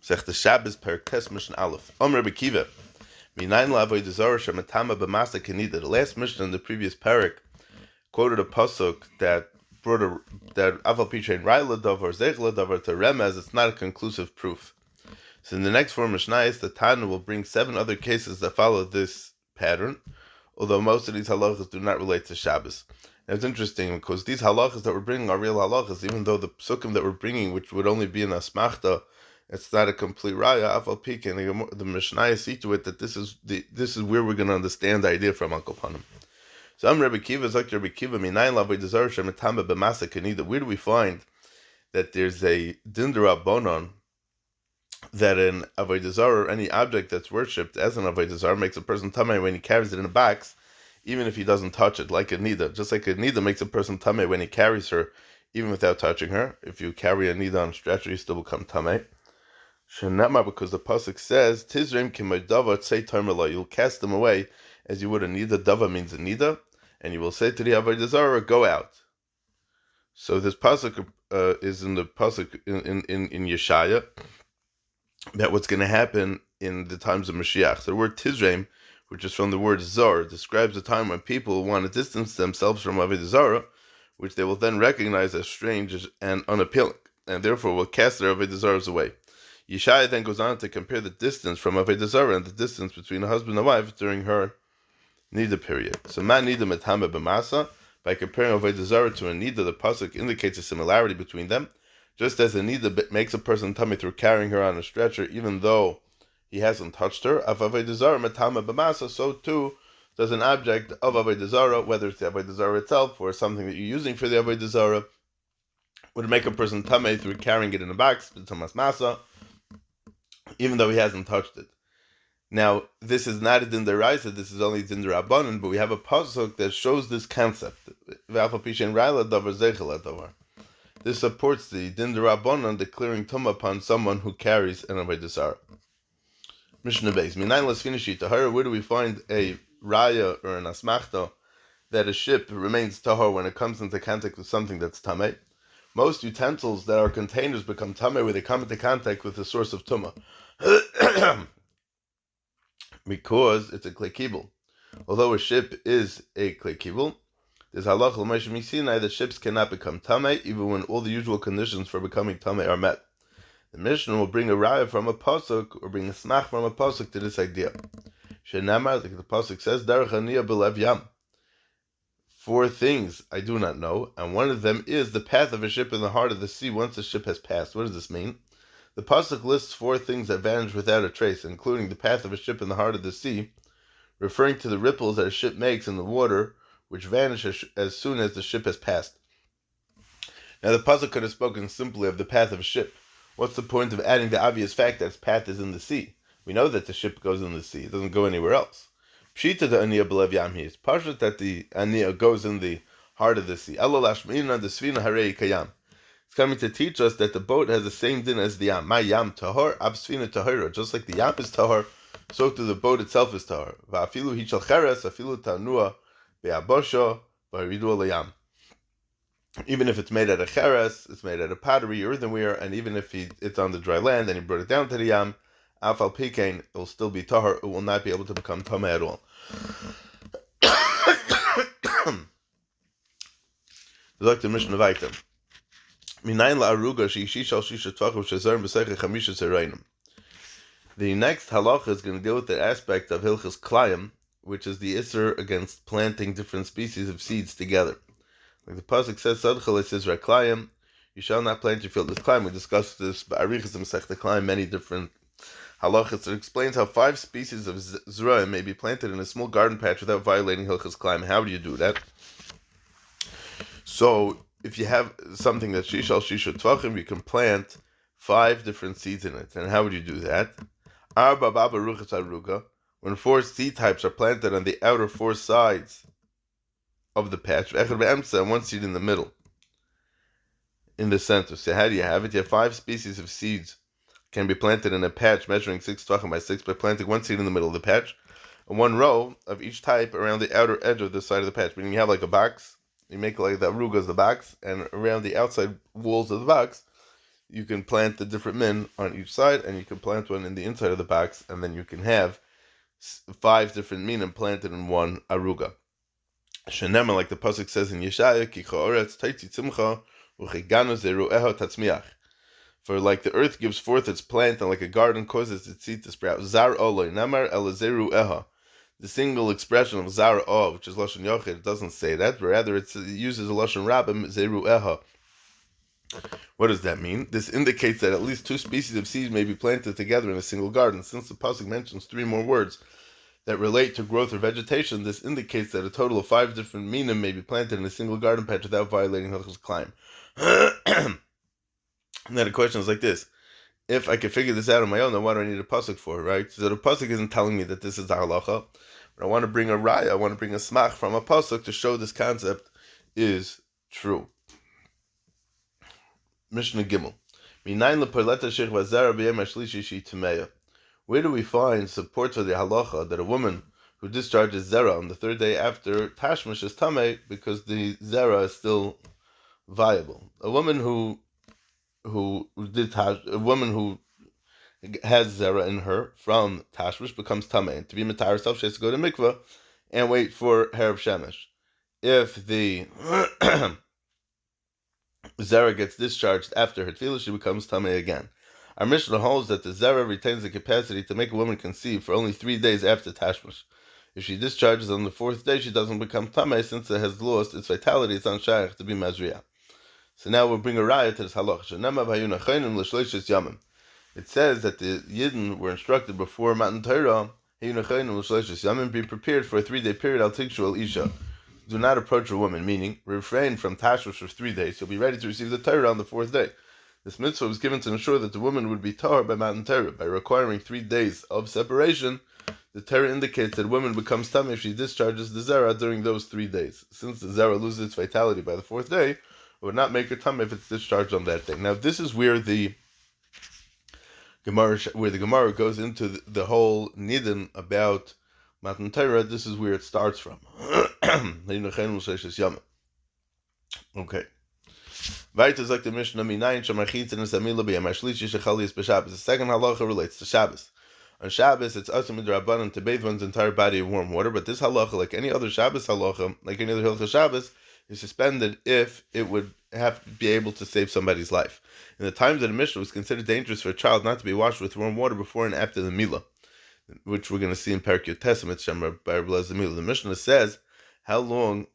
Sech the Shabbos per Kes Mishnah Aleph. Rabbi Kiva. Minayin la'avodah zarah shematama b'masa kenida. The last Mishnah in the previous parak quoted a pasuk that brought that Aval Pichein Raila Davar Zechla Davar to Remez. It's not a conclusive proof. So in the next four Mishnayos, the Tana will bring 7 other cases that follow this pattern, although most of these halachas do not relate to Shabbos. Now it's interesting because these halachas that we're bringing are real halachas, even though the psukim that we're bringing, which would only be an asmachta, it's not a complete raya. Aval Pichein, the Mishnayos see to it that this is where we're going to understand the idea from Uncle Panim. So I'm Rabbi Kiva, Zok Rabbi Kiva, Minayin la'avodah zarah shematama b'masa kenida. Where do we find that there's a din d'Rabbanan that an avodah zarah, or any object that's worshipped as an avodah zarah, makes a person tamei when he carries it in a box, even if he doesn't touch it, like a nida. Just like a nida makes a person tamei when he carries her, even without touching her. If you carry a nida on a stretcher, you still become tamei. Shenema, because the pasuk says, "Tizrim k'ma'dava tzei tarmela." You'll cast them away as you would a nida. Dava means a nida, and you will say to the avodah zarah, "Go out." So this pasuk is in the pasuk in Yeshaya, that what's going to happen in the times of Mashiach. So the word Tizraim, which is from the word Zar, describes a time when people want to distance themselves from Avodah Zarah, which they will then recognize as strange and unappealing, and therefore will cast their Avodah Zarahs away. Yeshaya then goes on to compare the distance from Avodah Zarah and the distance between a husband and wife during her Nida period. So man Nida Metame B'masa, by comparing Avodah Zarah to a Nida, the pasuk indicates a similarity between them. Just as a nida makes a person tummy through carrying her on a stretcher, even though he hasn't touched her, of avodah zarah metama b'masa, so too does an object of avodah zarah, whether it's the avodah zarah itself or something that you're using for the avodah zarah, would make a person tummy through carrying it in a box, b'tamas masa, even though he hasn't touched it. Now, this is not a din d'oraisa, this is only din d'Rabbanan, but we have a pasuk that shows this concept. V'afal pishen raila davar zeichel davar. This supports the din d'Rabbanan declaring tumah upon someone who carries an avodah zarah. Mishnah Beis. Minayin l'sfina tahara. Where do we find a raya or an asmachta that a ship remains tahar when it comes into contact with something that's tameh? Most utensils that are containers become tameh when they come into contact with the source of tumah, because it's a klei kibul. Although a ship is a klei kibul, there's halach l'Moshe Misinai that ships cannot become tamei even when all the usual conditions for becoming tamei are met. The Mishnah will bring a raya from a pasuk or bring a smach from a pasuk to this idea. Shenamar, like the pasuk says, Derech Aniyah b'lev yam. 4 things I do not know, and one of them is the path of a ship in the heart of the sea once the ship has passed. What does this mean? The pasuk lists 4 things that vanish without a trace, including the path of a ship in the heart of the sea, referring to the ripples that a ship makes in the water, which vanish as soon as the ship has passed. Now the pasuk could have spoken simply of the path of a ship. What's the point of adding the obvious fact that its path is in the sea? We know that the ship goes in the sea; it doesn't go anywhere else. Pshita the aniyah b'lev yam is pashut that the aniyah goes in the heart of the sea. Elo lashmeina the svina harei kayam. It's coming to teach us that the boat has the same din as the yam. My yam tahor, av svina tahora. Just like the yam is tahor, so too the boat itself is tahor. Va'afilu hichal cheres, afilu tanua. Even if it's made out of cheres, it's made out of pottery, earthenware, and even if it's on the dry land and he brought it down to the yam, afal pikein, it will still be tahor. It will not be able to become tameh at all. Like the Mishnah Vayta. The next halacha is going to deal with the aspect of hilchas klayim, which is the isser against planting different species of seeds together. Like the pasuk says, "Sadchal Isra Klayim," you shall not plant your field with klayim. We discussed this ba'arichas Masechta Klayim, many different halachas. It explains how 5 species of zra'im may be planted in a small garden patch without violating hilchas klayim. How do you do that? So, if you have something that's shishal shisha tvachim, you can plant 5 different seeds in it. And how would you do that? Arba baba ruchas aruga. When 4 seed types are planted on the outer 4 sides of the patch, and 1 seed in the middle, in the center. So how do you have it? You have 5 species of seeds can be planted in a patch measuring 6 tvachim by 6 by planting 1 seed in the middle of the patch, and 1 row of each type around the outer edge of the side of the patch. Meaning you have like a box, you make like the aruga as the box, and around the outside walls of the box, you can plant the different min on each side, and you can plant one in the inside of the box, and then you can have 5 different minim planted in one aruga. Shenema, like the pasuk says in Yeshaya, Ki cha'oretz taitzi tzimcha u'chiganu zeru'eho tatzmiach. For like the earth gives forth its plant, and like a garden causes its seed to sprout. Zar oloi namar el zeru'eho. The single expression of zar o, which is lashon yochid, it doesn't say that, but rather it uses a lashon rabbim zeru'eho. What does that mean? This indicates that at least 2 species of seeds may be planted together in a single garden. Since the pasuk mentions 3 more words that relate to growth or vegetation, this indicates that a total of 5 different minim may be planted in a single garden patch without violating Hilchos Klaim. Now the question is like this: if I could figure this out on my own, then what do I need a pasuk for, right? So the pasuk isn't telling me that this is the halacha, but I want to bring a raya, I want to bring a smach from a pasuk to show this concept is true. Mishnah Gimel. Where do we find support for the halacha that a woman who discharges zera on the 3rd day after tashmish is tameh because the zera is still viable? A woman who has zera in her from tashmish becomes tameh, and to be matar herself she has to go to mikveh and wait for herav shemesh. If the zera gets discharged after her tefillah, she becomes tameh again. Our Mishnah holds that the zera retains the capacity to make a woman conceive for only 3 days after tashmish. If she discharges on the 4th day, she doesn't become tameh since it has lost its vitality. It's unshayach to be mazriya. So now we'll bring a raya to this halach. It says that the Yidden were instructed before Matan Torah, be prepared for a 3-day period. Al tikshu al isha. Do not approach a woman, meaning refrain from tashmish for 3 days. You'll be ready to receive the Torah on the 4th day. This mitzvah was given to ensure that the woman would be tahor by Matan Torah. By requiring 3 days of separation, the Torah indicates that a woman becomes tameh if she discharges the zera during those 3 days. Since the zera loses its vitality by the 4th day, it would not make her tameh if it's discharged on that day. Now, this is where the Gemara goes into the whole nidin about Matan Torah. This is where it starts from. Okay. Weiter sagt the Mishnah, the second halacha relates to Shabbos. On Shabbos, it's asur midrabanan to bathe one's entire body in warm water, but this halacha, like any other Shabbos halacha, like any other Hilchos Shabbos, is suspended if it would have to be able to save somebody's life. In the times that the Mishnah was considered dangerous for a child not to be washed with warm water before and after the Milah, which we're going to see in Perek Yud Testament, Shemar Barblaz the Milah. The Mishnah says how long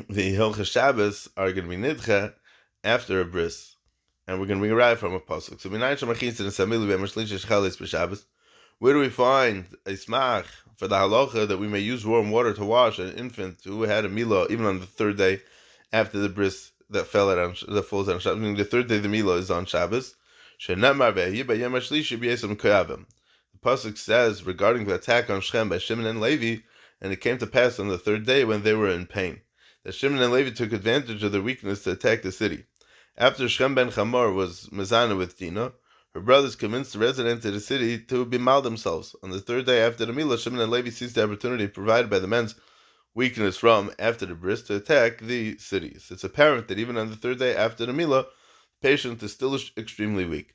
the Hilchos Shabbos are going to be nidche after a bris, and we're going to bring a raya from a pasuk. So where do we find a smach for the halacha that we may use warm water to wash an infant who had a milah even on the 3rd day after the bris that falls on Shabbos? I mean, the 3rd day the milah is on Shabbos. The pasuk says regarding the attack on Shechem by Shimon and Levi, and it came to pass on the 3rd day when they were in pain, that Shimon and Levi took advantage of their weakness to attack the city. After Shechem ben Chamor was mezana with Dinah, her brothers convinced the residents of the city to bemal themselves. On the 3rd day after the Milah, Shimon and Levi seized the opportunity provided by the men's weakness from after the bris to attack the cities. It's apparent that even on the 3rd day after the Milah, the patient is still extremely weak.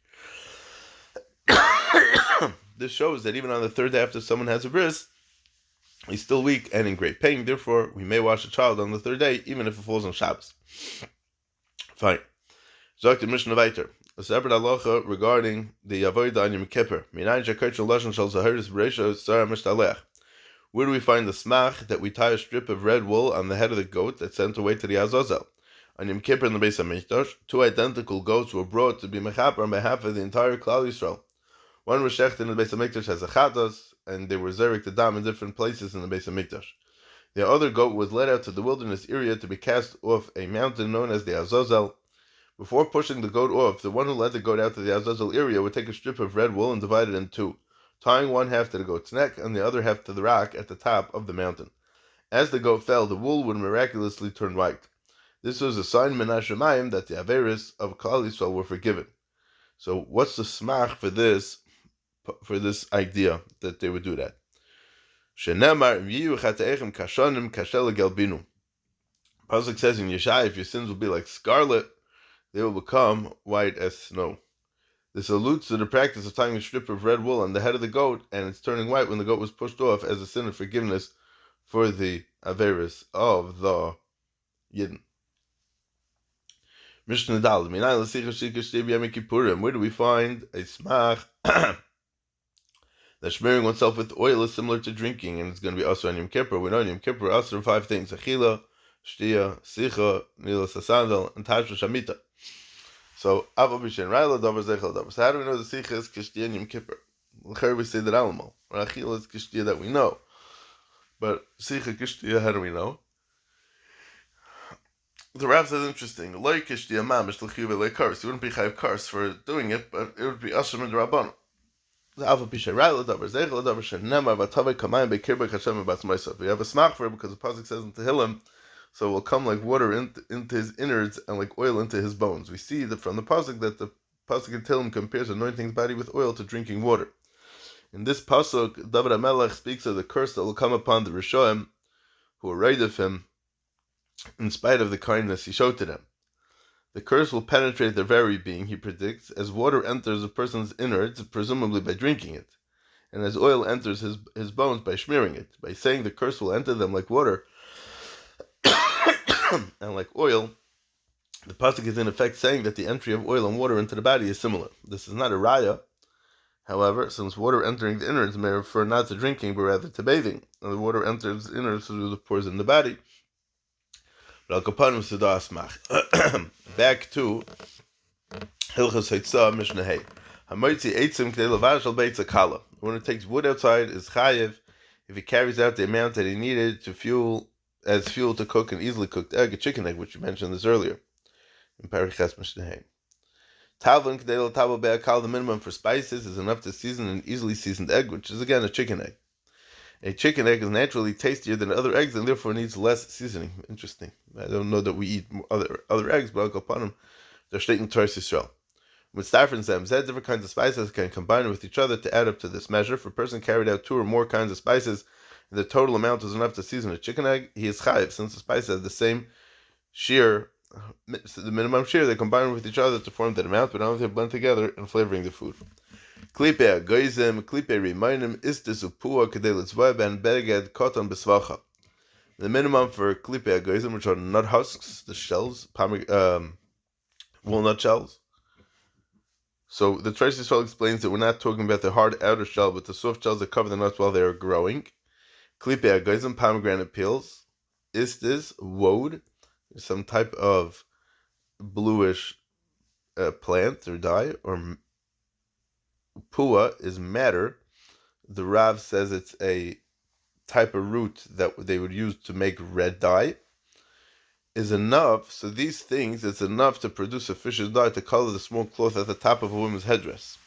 This shows that even on the 3rd day after someone has a bris, he's still weak and in great pain. Therefore, we may wash a child on the 3rd day, even if it falls on Shabbos. Fine. Zok the Mishnah weiter. A separate halacha regarding the avodah on Yom Kippur. Where do we find the smach that we tie a strip of red wool on the head of the goat that's sent away to the Azazel? On Yom Kippur in the Beis HaMikdash, 2 identical goats were brought to be mechaper on behalf of the entire Klal Yisrael. One was shechted in the Beis HaMikdash as a chatas, and they were zerik the dam in different places in the Beis HaMikdash. The other goat was led out to the wilderness area to be cast off a mountain known as the Azazel. Before pushing the goat off, the one who led the goat out to the Azazel area would take a strip of red wool and divide it in 2, tying one half to the goat's neck and the other half to the rock at the top of the mountain. As the goat fell, the wool would miraculously turn white. This was a sign min hashamayim that the averis of Klal Yisrael were forgiven. So what's the smach for this idea that they would do that? Pasuk says in Yeshaya, if your sins will be like scarlet, they will become white as snow. This alludes to the practice of tying a strip of red wool on the head of the goat, and it's turning white when the goat was pushed off as a sin of forgiveness for the Averis of the Yidden. Mishnah Dal. Where do we find a smach that smearing oneself with oil is similar to drinking, and it's going to be also on Yom Kippur? We know on Yom Kippur also 5 things: achila, shtia, sicha, nilas asandal, and tashva shamita. So, so how do we know the sicha is kishtia in Yom Kippur? We say that Alamo. Or achila is kishtia that we know. But sicha kishtia, how do we know? The Rav says interesting. You wouldn't be chayv kars for doing it, but it would be ashram and rabbanon. We have a smach for it because the pasuk says in Tehillim, so it will come like water into his innards and like oil into his bones. We see that from the pasuk that the pasuk in Tehillim compares anointing his body with oil to drinking water. In this pasuk, David HaMelech speaks of the curse that will come upon the Rishoim who are right of him in spite of the kindness he showed to them. The curse will penetrate their very being, he predicts, as water enters a person's innards, presumably by drinking it, and as oil enters his bones by smearing it. By saying the curse will enter them like water and like oil, the pasuk is in effect saying that the entry of oil and water into the body is similar. This is not a raya, however, since water entering the innards may refer not to drinking, but rather to bathing, and the water enters the innards through the pores in the body. Back to Hilchos Haitzah Mishnah Hey. Hamoitzi eitzim k'dei lavash beitz akala. When it takes wood outside, is chayev if he carries out the amount that he needed to fuel to cook an easily cooked egg, a chicken egg, which you mentioned this earlier in Paraches Mishnah Hey. Tavlin k'dei l'tavel be'akal. The minimum for spices is enough to season an easily seasoned egg, which is again a chicken egg. A chicken egg is naturally tastier than other eggs and therefore needs less seasoning. Interesting. I don't know that we eat other eggs, but I'll go upon them. They're stating Torah Yisrael. With starf and zamzeh, different kinds of spices can combine with each other to add up to this measure. If a person carried out 2 or more kinds of spices, and the total amount was enough to season a chicken egg, he is chayiv, since the spices have the same shear, the minimum shear, they combine with each other to form that amount, but only they blend together in flavoring the food. Klipe agoizim, klipe remainim, istis upua kedei litzvah ben beged koton besvacha. The minimum for klipe agoizim, which are nut husks, the shells, walnut shells. So the Torah Yisrael explains that we're not talking about the hard outer shell, but the soft shells that cover the nuts while they are growing. Klipe agoizim, pomegranate peels. Istis, woad, some type of bluish plant or dye, or pua is madder. The Rav says it's a type of root that they would use to make red dye, is enough. So these things, it's enough to produce a fish's dye to color the small cloth at the top of a woman's headdress.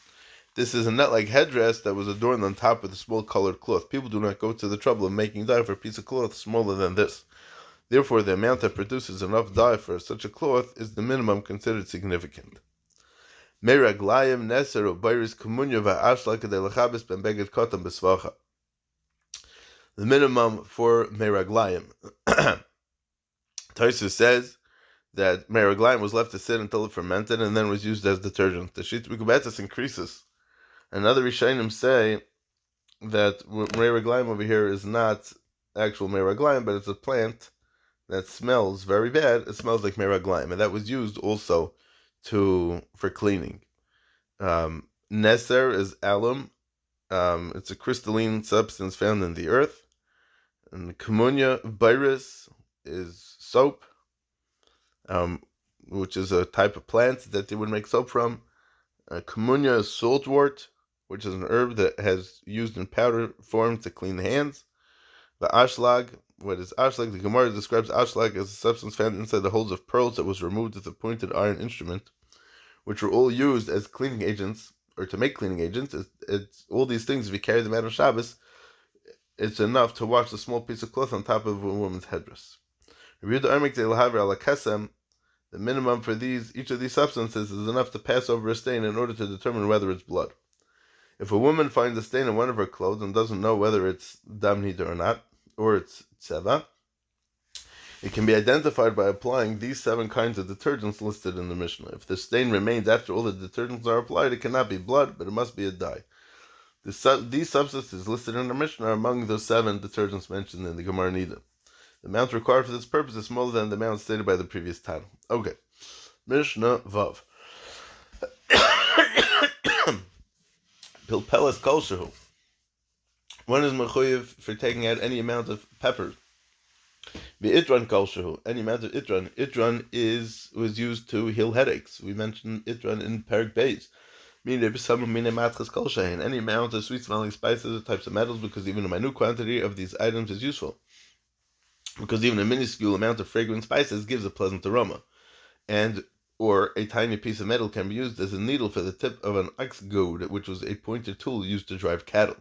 This is a net-like headdress that was adorned on top with a small colored cloth. People do not go to the trouble of making dye for a piece of cloth smaller than this. Therefore, the amount that produces enough dye for such a cloth is the minimum considered significant. Meraglayim neser ubayris kumunya va'ashla kedei lechabes ben beged kotam besvacha. The minimum for meraglayim. Tosfos says that meraglayim was left to sit until it fermented and then was used as detergent. The shit mikubetis increases. Another Rishonim say that meraglayim over here is not actual meraglayim, but it's a plant that smells very bad. It smells like meraglayim, and that was used also for cleaning. Neser is alum. It's a crystalline substance found in the earth. And kumunya virus is soap, which is a type of plant that they would make soap from. Kumunya is saltwort, which is an herb that has used in powder form to clean the hands. The ashlag, what is ashlag? The Gemara describes ashlag as a substance found inside the holes of pearls that was removed with a pointed iron instrument, which were all used as cleaning agents, or to make cleaning agents. It's all these things, if you carry them out on Shabbos, it's enough to wash the small piece of cloth on top of a woman's headdress. The minimum for each of these substances is enough to pass over a stain in order to determine whether it's blood. If a woman finds a stain on one of her clothes and doesn't know whether it's dam nida or not, or it's tseva, It can be identified by applying these 7 kinds of detergents listed in the Mishnah. If the stain remains after all the detergents are applied, it cannot be blood, but it must be a dye. These substances listed in the Mishnah are among those 7 detergents mentioned in the Gemara Nida. The amount required for this purpose is smaller than the amount stated by the previous title. Okay. Mishnah Vav. Pilpeles kol shehu. One is mechuyev for taking out any amount of pepper. Itran kol shehu. Any amount of itran. Itran was used to heal headaches. We mentioned itran in Perek Beis. Any amount of sweet-smelling spices or types of metals, because even a minute quantity of these items is useful. Because even a minuscule amount of fragrant spices gives a pleasant aroma. Or a tiny piece of metal can be used as a needle for the tip of an ox goad, which was a pointed tool used to drive cattle.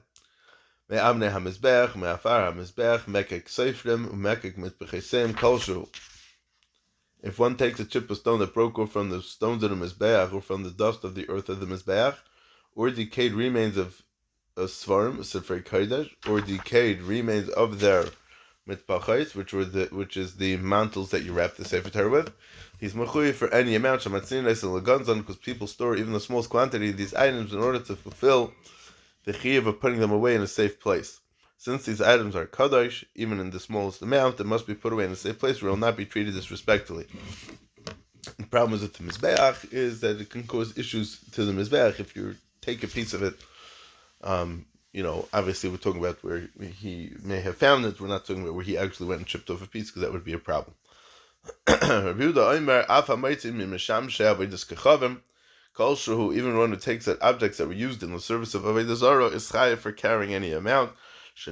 If one takes a chip of stone that broke off from the stones of the Mizbeach, or from the dust of the earth of the Mizbeach, or decayed remains of a Svarim, Sifrei Kodesh, or decayed remains of their mitpachais, which is the mantles that you wrap the Sefer Torah with, he's mechuyev for any amount, because people store even the smallest quantity of these items in order to fulfill the chiyuv of putting them away in a safe place. Since these items are kadosh, even in the smallest amount, they must be put away in a safe place where it will not be treated disrespectfully. The problem with the Mizbeach is that it can cause issues to the Mizbeach if you take a piece of it. Obviously we're talking about where he may have found it. We're not talking about where he actually went and chipped off a piece, because that would be a problem. Even one who takes out objects that were used in the service of Avodah Zarah is chayav for carrying any amount. The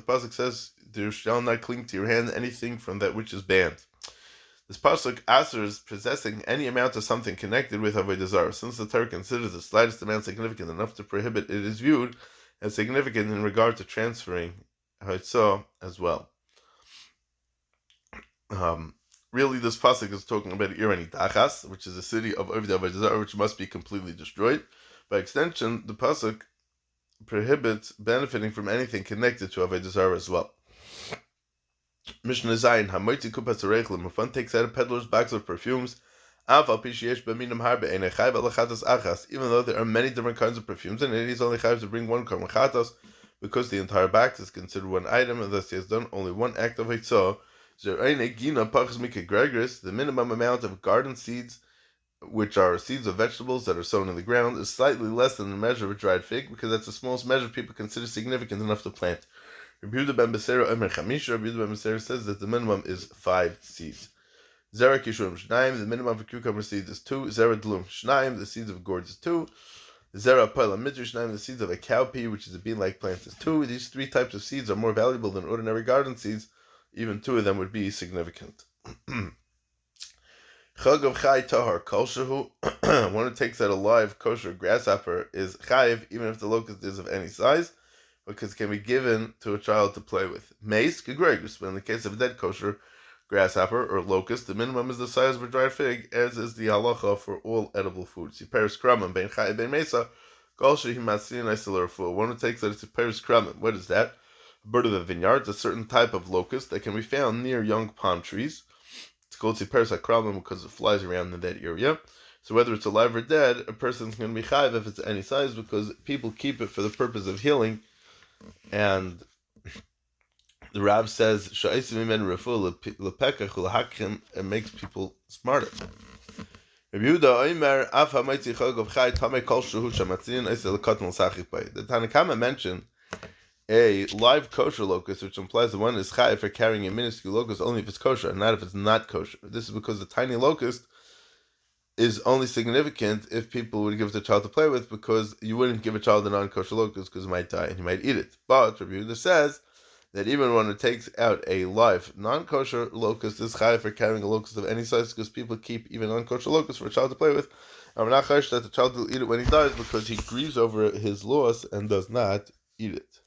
pasuk says, "There shall not cling to your hand anything from that which is banned." This pasuk asers possessing any amount of something connected with Avodah Zarah. Since the Torah considers the slightest amount significant enough to prohibit, it is viewed as significant in regard to transferring haitzah as well. Really, this pasuk is talking about Irani Tachas, which is a city of Avodah Zarah, which must be completely destroyed. By extension, the pasuk prohibits benefiting from anything connected to Avodah Zarah as well. Mishnah Zayin, Hamoitzi Kupas Reichlim, if one takes out a peddler's box of perfumes, even though there are many different kinds of perfumes, and it is only chayv to bring one korban chatos, because the entire box is considered one item, and thus he has done only one act of hitzah. The minimum amount of garden seeds, which are seeds of vegetables that are sown in the ground, is slightly less than the measure of a dried fig, because that's the smallest measure people consider significant enough to plant. Rabbi Yehuda ben Beseira says that the minimum is 5 seeds. Zera kishurim shnaim, the minimum for cucumber seeds is 2. Zera dlum shnaim, the seeds of gourds is 2. Zera pala mitr shnaim, the seeds of a cowpea, which is a bean-like plant, is 2. These 3 types of seeds are more valuable than ordinary garden seeds. Even 2 of them would be significant. Chag of Chai Tahar Kol Shehu. One who takes out a live kosher grasshopper is chayiv, even if the locust is of any size, because it can be given to a child to play with. Mace Gegregus, but in the case of a dead kosher grasshopper or locust, the minimum is the size of a dried fig, as is the halacha for all edible foods. Siperis Kramim Ben Chai Ben Mesa Kol Shehi Matzin Isilur Fu. One who takes out a Siperis Kramim. What is that? Bird of the vineyard, a certain type of locust that can be found near young palm trees. It's called Siperis Akralman because it flies around in that area. So whether it's alive or dead, a person's going to be chayiv if it's any size, because people keep it for the purpose of healing. And the Rav says, it makes people smarter. The Tanakhama mentioned a live kosher locust, which implies the one is chayiv for carrying a minuscule locust only if it's kosher, and not if it's not kosher. This is because the tiny locust is only significant if people would give it to a child to play with, because you wouldn't give a child a non-kosher locust because it might die and he might eat it. But Rabbi Yehuda says that even when it takes out a live non-kosher locust, is chayiv for carrying a locust of any size, because people keep even non-kosher locusts for a child to play with. And we're not chayiv that the child will eat it when he dies, because he grieves over his loss and does not eat it.